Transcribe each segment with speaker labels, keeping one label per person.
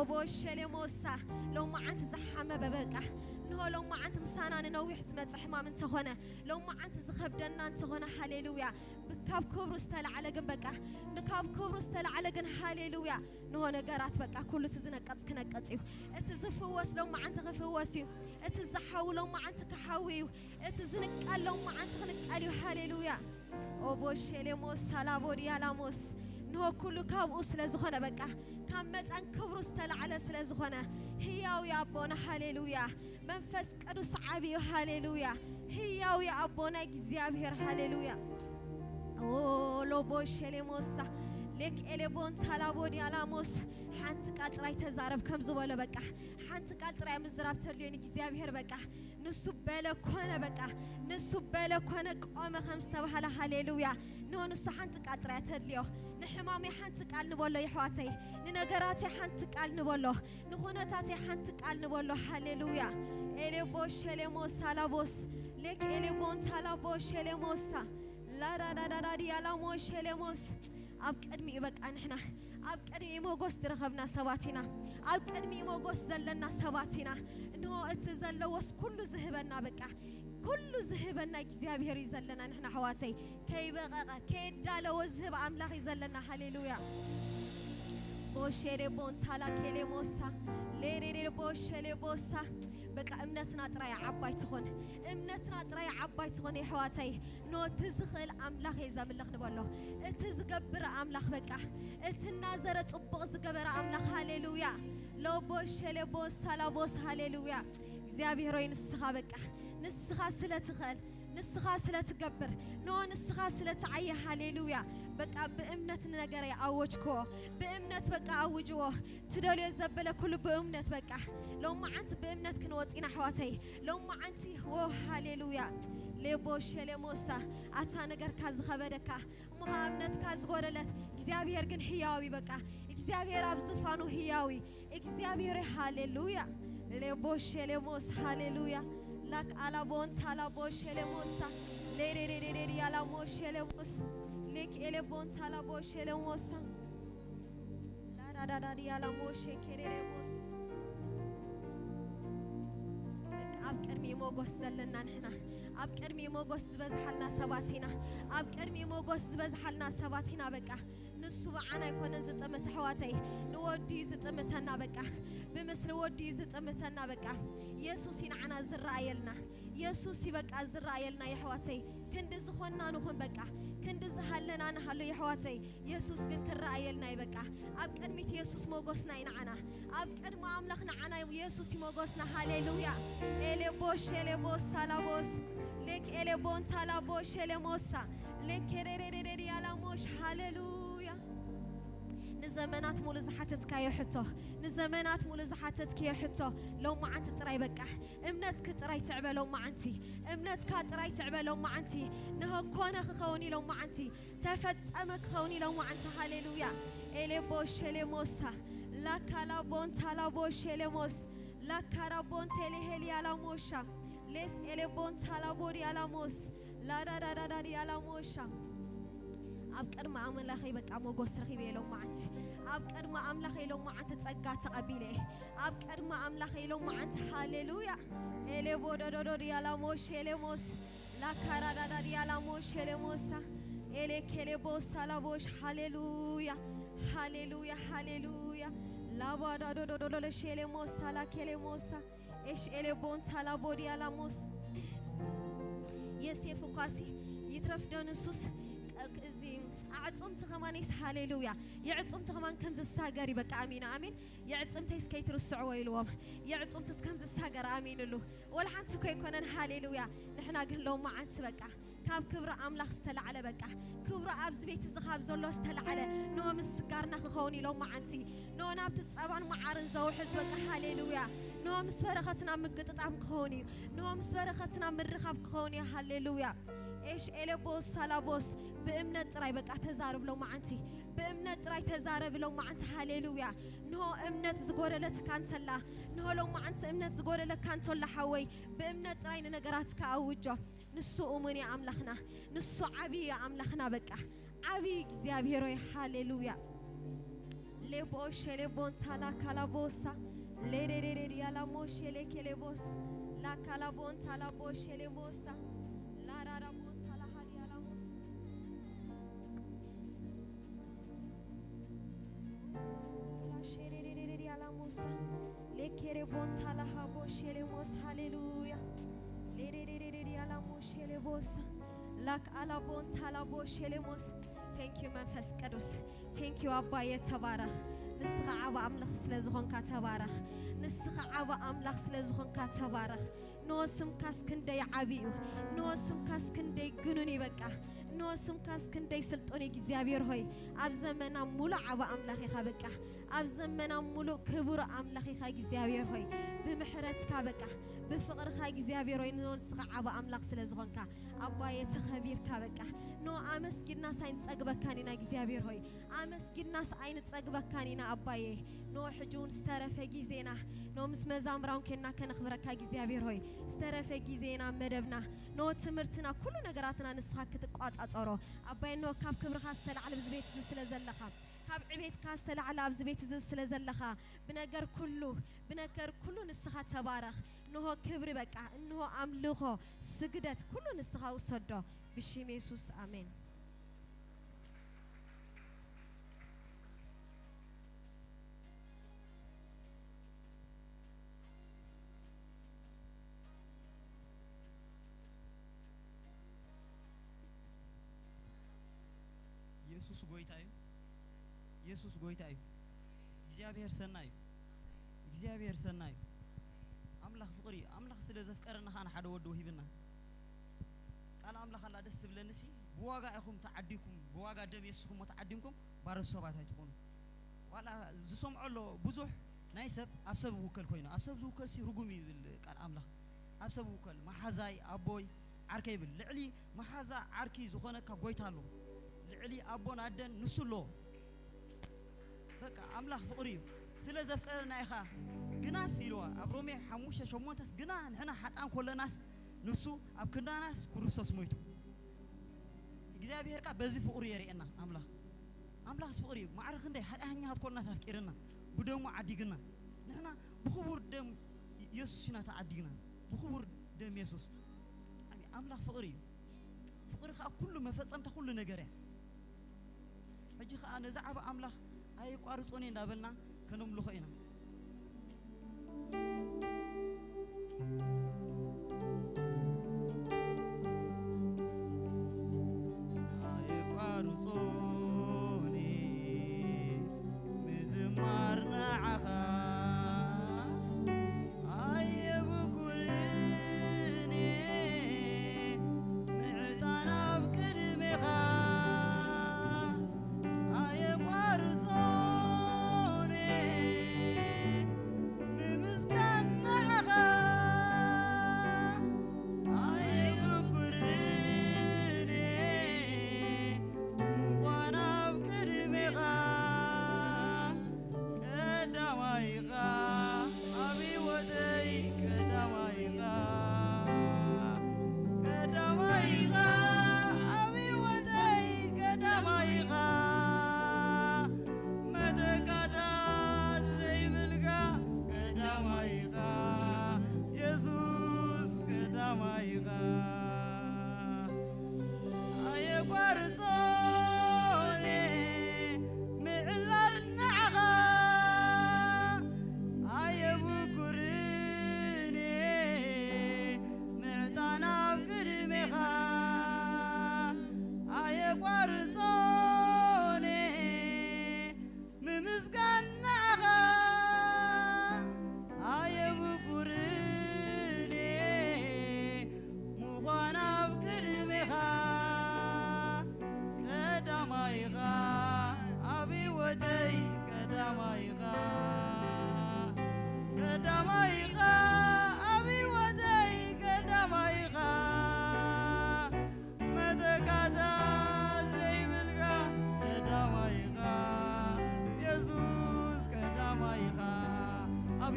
Speaker 1: أبوش لموسى لو ما أنت زحمة ببقى نهو لو ما أنت مسانا نويح زمت زحمة من تهونه لو ما أنت زخبدنا أنت هنا هاليلويا بكاب كبر استل على جنبك نكاب كبر استل على جن هاليلويا نهو نجارات بقى كله تزنقت كنقتيو اتزفوس لو ما أنت غفوسيو اتزحو لو ما أنت كحويو اتزنق لو ما أنت خنقاليو هاليلويا أبوش لموسى لابوريا لاموس نهو كله كاب أسل زخنة بقى كمت أن كبر استل على سل زخنة هياو يا أبونا هاليلويا منفس قدوس عبي هاليلويا هياو يا أبونا እግዚአብሔር هاليلويا أو لوبوش لموسى لك إلبون تلابون يا لاموس حنت قطراي تزارب كم زبالة بقى حنت قطراي مزراب ترليون እግዚአብሔር بقى نسبله كونه بقى نسبله كونه قام خمس تبهله هاليلويا نو نس حنت قطراي ترليو نحمامي حنت قال نبولو يحواتي ننغراتي حنت قال نبولو نخونتاتي حنت قال نبولو هاليلويا إلبوش لموس لابوس لك إلبون تلابوش لموس لا لا لا لا يا لاموش لموس أبقدمي بقى نحنا أبقدمي موجوس ترخبنا سواتنا أبقدمي موجوس زلنا سواتنا إنه اتزلوس كل ذهبنا بقى كل ذهبنا እግዚአብሔር يزلنا نحنا حواتي كي بقى كي دالو ذهب أملاخ يزلنا هاليلويا بوشيري بونتالا كيلي موسى ليري بوشيلي بوسا بقى امنتنا طراي عباي تخون امنتنا طراي عباي تخون يا حواتي نو تزخل املاخ يزاملخ نبالو اتزغبر املاخ بقى اتنازر صبق زغبر املاخ هاليلويا لو بوشيلي بوسا لا بوس هاليلويا እግዚአብሔር ሆይ ንስኻ በቃ ንስኻ ስለትኸል ንስኻ ስለትገብር ኖ ንስኻ ስለትዓየ ሃሌሉያ በቃ በእምነት ነገር ያወጅኮ በእምነት በቃ አውጅዎ ትደል የዘበለ ኩሉ በእምነት በቃ ለማ አንተ በእምነት ክንወጪና حواتي ለማ አንተ ሃሌሉያ ለቦሽ ለሞሳ አታ ነገር ካዝኸበደካ ሙሃምነት ካዝጎረለት እግዚአብሔር ግን ህያዊ በቃ እግዚአብሔር አብዙፋኑ ህያዊ እግዚአብሔር ሃሌሉያ ለቦሽ ለሞስ ሃሌሉያ لك على بون تلا بوش لموسى ليريريريري على موش لموسى لك إلى بون تلا بوش لموسى لا لا لا لا على موش كرير موسى أبكرمي موجوس زلنا نحنا أبكرمي موجوس بزحلنا سباتنا أبكرمي موجوس بزحلنا سباتنا بقى نسوا عنا يكون زتمت حواتي نودي زتمتنا بقى بمثل ودي زتمتنا بقى يسوع عنا زرايلنا يسوع بقى زرايلنا يا حواتي كند زخنا نخون بقى كند زحلنا نحلو يا حواتي يسوع كن كرايلنا يبقى أبكرميت يسوع موجوسنا ينعنا أبكرم أملاخنا عنا يسوع موجوسنا هاليلويا إلى بوش إلى بوس سالابوس لك إلى بون سالابوش إلى موسى لك كريريريري على موش هاليلويا نزمنات مول زحتتك يا حتو نزمنات مول زحتتك يا حتو لو ما أنت تراي بقى امنتك تراي تعبى لو ما أنتي امنتك تراي تعبى لو ما أنتي نه كونه خوني لو ما أنتي تفتمك خوني لو ما أنت هاليلويا إلى بوش إلى موسى لا كلا بون تلا بوش إلى موس لا كرابون تلي هلي على موشا ليس إلى بون تلا بوري على موس لا لا لا لا لا على موشا أبكر ما عمل خي بك أمو قصر خي بيلو ما أنت أبكر ما عمل خي لو ما أنت تسقط قبيله أبكر ما عمل خي لو ما أنت هاليلويا إلى بودوروري على موش إلى موس لا كرا لا لا على موش إلى موسا إلى كله بوس على بوش هاليلويا هاليلويا هاليلويا لا بودا دو دو دو دو شيله موسى لا كله موسى إيش إلى بون تلا بودي على موس يسيف قاسي يترف دونسوس زي عطم تخمانيس هاليلويا يعطم تخمان كمز الساقري بك آمين آمين يعطم تيس كيتر السعوة يلوم يعطم تيس كمز الساقر آمين له ولا حنت كي يكونن هاليلويا نحنا قل لهم ما عند بك كاب كبر أملاخ استلع على بك كبر أبز بيت زخاب زلوا استلع على نوم السكارنا خوني لو ما عندي نو نابت طبعا معارن زوح بك هاليلويا نوم سفرختنا مقطع خوني نوم سفرختنا مرخب خوني هاليلويا إيش إلى بوس سالابوس بإمنة راي بقى تزارب لو ما أنتي بإمنة راي تزارب لو ما أنت هاليلويا نو إمنة زغورة لك كانت الله نو لو ما أنت إمنة زغورة لك كانت الله حوي بإمنة راي نجاراتك أوجه نسو أمني أملخنا نسو عبي أملخنا بقى عبي زيابيروي هاليلويا لبوش لبون تلا كلابوسا ليريريري يلا موش لكلبوس لا كلابون تلا بوش لبوسا لا راربون تلا هادي يلا موس لا شيريريري يلا موسا لكلبون تلا هبوش لموس هاليلويا ليريريري يلا موش لبوسا لاك على بون تلا بوش لموس Thank you መንፈስ ቅዱስ Thank you አባዬ ተባረክ ንስኻ ዓባ አምላኽ ስለዝኾንካ ተባረክ ንስኻ ዓባ አምላኽ ስለዝኾንካ ተባረክ ንወስም ካስክንደይ ዓቢዩ ንወስም ካስክንደይ ግኑን ይበቃ ንወስም ካስክንደይ ስልጡን እግዚአብሔር ሆይ ኣብ ዘመና ሙሉ ዓባ አምላኽ ኢኻ በቃ ኣብ ዘመና ሙሉ ክቡር አምላኽ ኢኻ እግዚአብሔር ሆይ ብምሕረትካ በቃ بفقرك እግዚአብሔር ሆይ ንስኻ ዓባ አምላኽ ስለዝኾንካ አባዬ ተኸቢርካ በቃ ኖ አመስግናስ አይንጸግበካኒና እግዚአብሔር ሆይ አመስግናስ አይንጸግበካኒና አባዬ ኖ ሕጁን ስተረፈ ጊዜና ኖ ምስ መዛምራውን ከና ከነኽብረካ እግዚአብሔር ሆይ ስተረፈ ጊዜና መደብና ኖ ትምርትና ኩሉ ነገራትና ንስኻ ክትቋጻጸሮ አባዬ ኖ ካብ ክብርኻ ዝተላዕለ ብዝቤት ስለዘለኻ ካብ ዕቤት ካስተላዕለ ኣብዚ ቤት ስለዘለኻ ብነገር ኩሉ ንስኻ ተባረኽ ንሆ ክብሪ በቃ እንሆ አምልኾ ስግደት ኩሉ ንስኻ ውሰዶ ብሽም ኢየሱስ አሜን
Speaker 2: ኢየሱስ ጎይታዩ ኢየሱስ ጎይታዩ እግዚአብሔር ሰናዩ አምላኽ ፍቅሪ አምላኽ ስለዘፍቀረና ኻና ሓደ ወዶ ሂብና ቃል አምላኽ አላ ደስ ብለንሲ በዋጋ ኢኹም ተዓዲኩም በዋጋ ደም ኢየሱስኩም ተዓዲምኩም ባረሰባት አይትኾኑ ዋላ ዝሰምዖሎ ብዙሕ ናይ ሰብ ኣብ ሰብ ውከል ኮይኑ ኣብ ሰብ ዝውከል ሲ ርጉም ይብል ቃል አምላኽ ኣብ ሰብ ውከል ማሓዛይ አቦይ ዓርከ ይብል ልዕሊ ማሓዛ ዓርኪ ዝኾነካ ጎይታ ኣሎ ልዕሊ አቦን አደን ንሱሎ በቃ አምላኽ ፍቅሪ ስለዘፍቀረና ኢኻ ግናስ ኢልዋ ኣብ ሮሜ 5:8 ግና ንሕና ሓጣን ኮለናስ ንሱ ኣብ ክንዳናስ ክርስቶስ ሞይቱ እግዚአብሔር ቃ በዚ ፍቅሪ የሪአና አምላኽ ፍቅሪ ማዕረኽ እንደ ሓጣኛት ኮለናስ አፍቂርና ብደሙ ዓዲግና ንሕና ብኽቡር ደም ኢየሱስና ተዓዲግና ብኽቡር ደም ኢየሱስ አምላኽ ፍቅሪ ካ ኩሉ መፈጸምታ ኩሉ ነገር ያ ሕጂ ካ ነዛዕባ አምላኽ አይቋርጾኔ እንዳበልና ከነምልኾ ኢና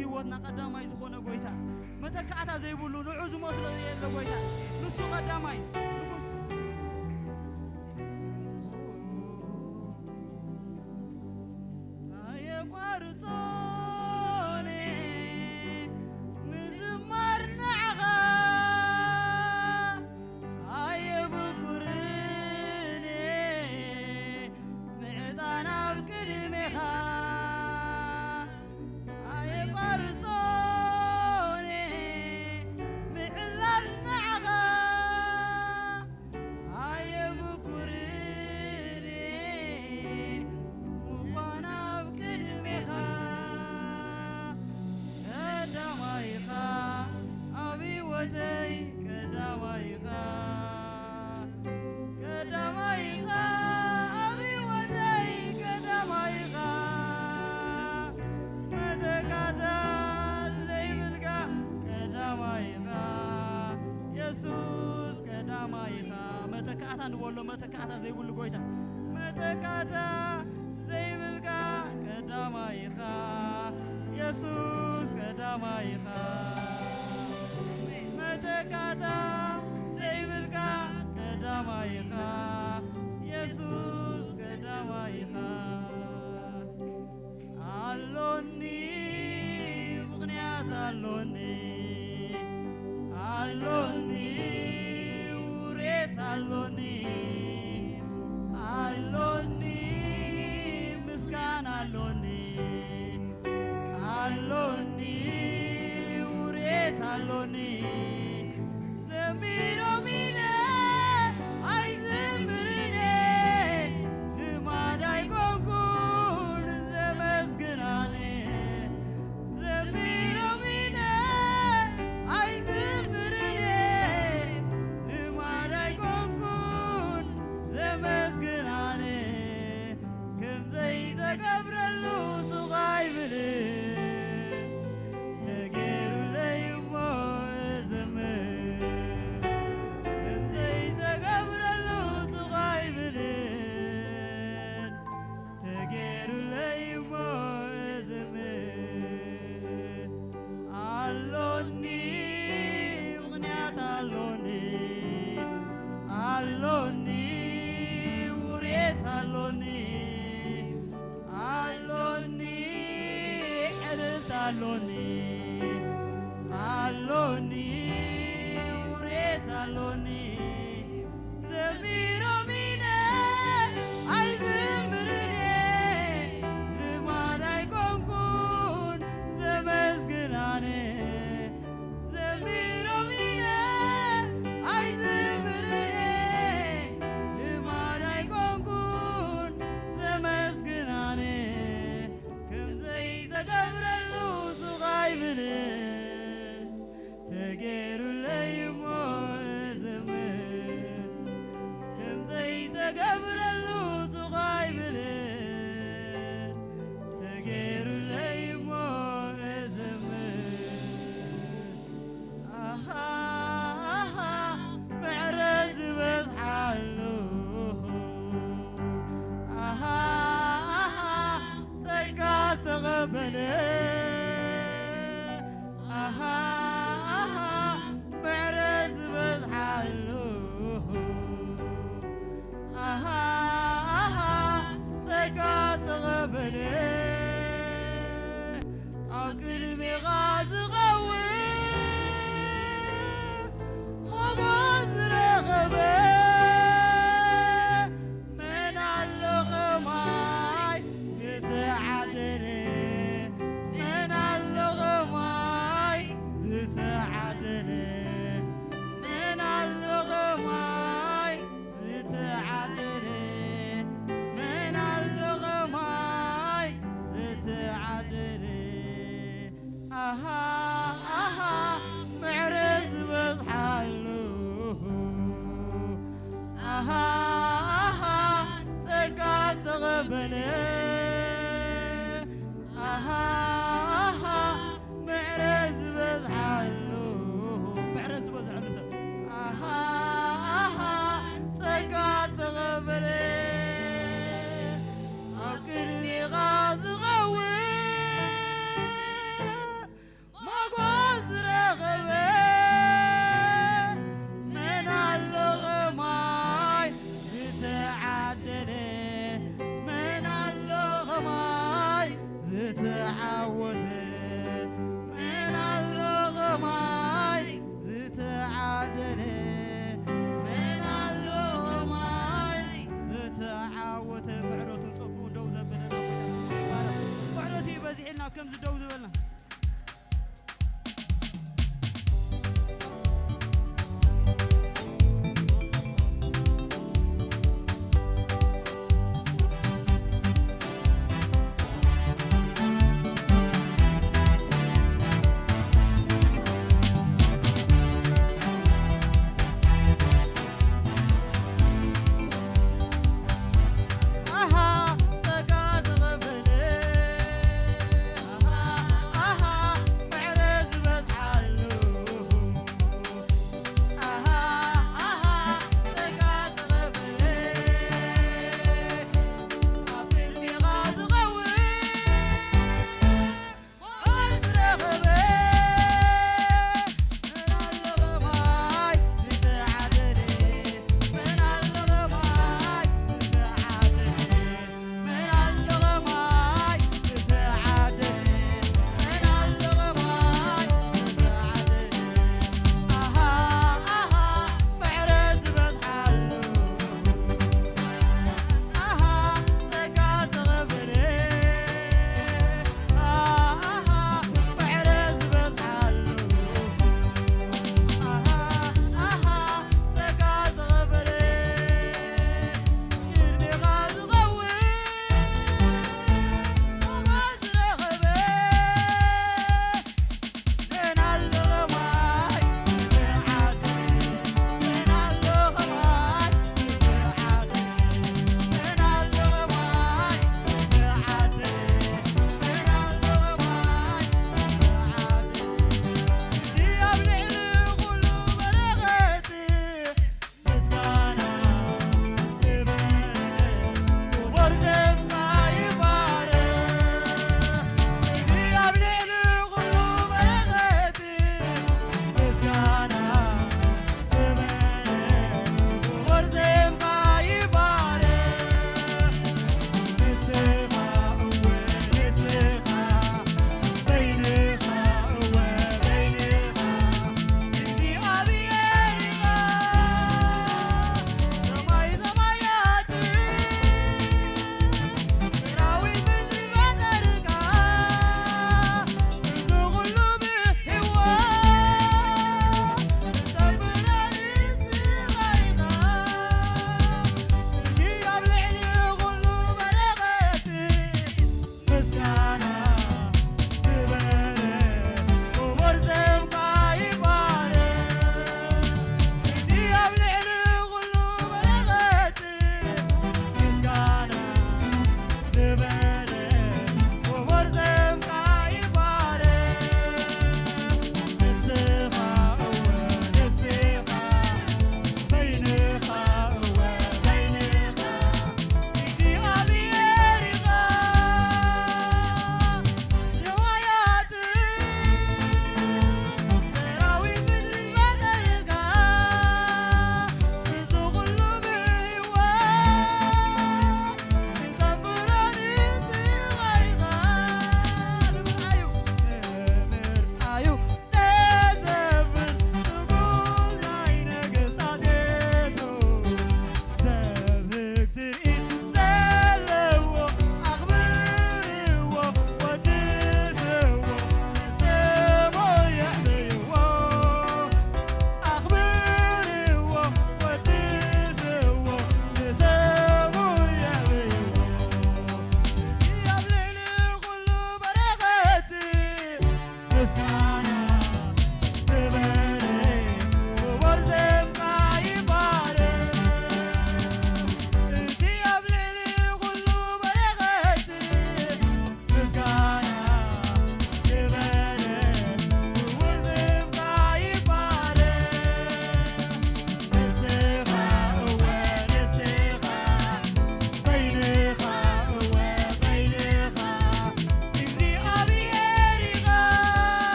Speaker 2: ህይወትና ቀዳማይ ዝኾነ ጎይታ መተካዕታ ዘይብሉ ንዑዝ መስሎ የለ ጎይታ ንሱ ቀዳማይ ንጉስ አየ መተካእታ ንበሎ መተካእታ ዘይብሉ ጎይታ መተካእታ ዘይብልካ ቀዳማይኻ ኢየሱስ ቀዳማይኻ መተካእታ ዘይብልካ ቀዳማይኻ ኢየሱስ ቀዳማይኻ አሎኒ ምክንያት አሎኒ አሎኒ ውሬት አሎኒ አሎኒ ምስጋና አሎኒ አሎኒ ውሬት አሎኒ ዘሚሮሚነ አይዝምርኔ ልማድ አይኮንኩን ዘመስግናኔ ዘሚሮሚነ አይዝምርኔ ልማድ አይኮንኩን ዘመስግናኔ ከምዘይተገብረሉ ሱቃይ ብልን Aloni, Aloni, Uret Aloni, Zemiro mine, ay zemrine, limanay konkun, zemezgirane, Zemiro mine, ay zemrine, limanay konkun, zemezgirane, kimzey tagabra تغير ليم زمان كم زيت قبر اللوز غايبلين تغير ليم زمان معرز بس حلو سكاس غبلين معرز بزحلو سكاس غبلي عقلبي غاز غوي مغاز رغبي من اللغماي زتعدلي من اللغماي زتعدلي من اللغماي زتعدلي من اللغماي زتعدلي معرز بزحلو سكات غبني معرز بزحلو معرز بزحلو سكات غبني عقلي غاز غوي ما غاز رغبي من اللغماي زتعدلي من اللغماي زتعودي من اللغماي زتعدلي من اللغماي زتعودي معروت صقو دو زبلنا معروتي بزحلنا كم زدو زبلنا سكات غبلي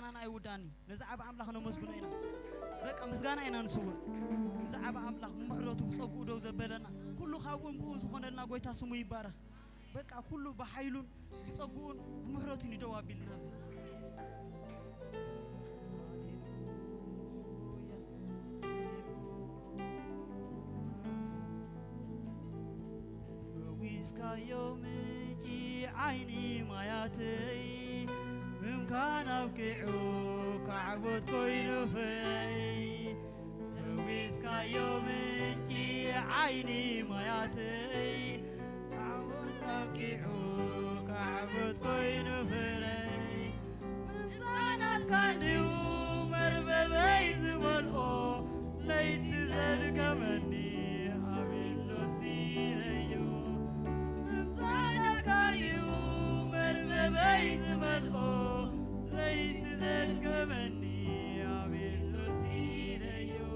Speaker 2: ምስጋናና አይወዳኒ ነዛዓባ አምላኽ ነው መስግኖ ኢና በቃ ምስጋና ኢና ንስው ነዛዓባ አምላኽ ምሕረቱ ጸጉ ደው ዘበለና ኩሉ ካብውን ብኡ ዝኾነልና ጎይታ ስሙ ይባረኽ በቃ ኩሉ በኃይሉን ይጸጉን ምሕረቱን ይደው አቢልና ብዛ يوم جي عيني ما ياتي ممكن أبكيعو كعبد كوينو في فويسكا يوم جي عيني ما ياتي كعبد أبكيعو كعبد كوينو في ممزانات كانديو مرببي زملقو ليت زلك مني بيت ملؤو ليت ذلك مني عمل سينيو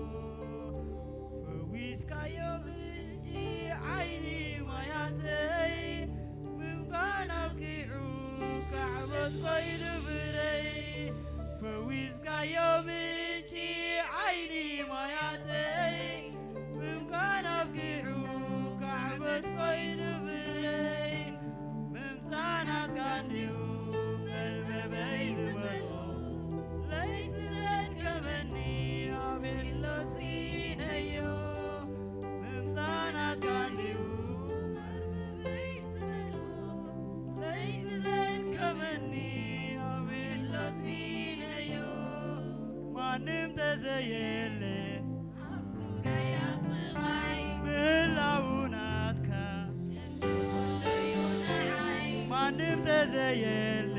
Speaker 2: فويسكا يوم انجي عيني ما ياتي ممكن أبكيعو كعبد قيد بري فويسكا يوم انجي عيني ما ياتي ممكن أبكيعو كعبد قيد بري ممزانات كانديو مرببي زملقو ليت ذلك مني عمل سينيو ممزانات كانديو مرببي زملقو ليت ذلك مني عمل سينيو ما نمت زيلي عبسوك يا طغاي من لوناتك ما نمت زيلي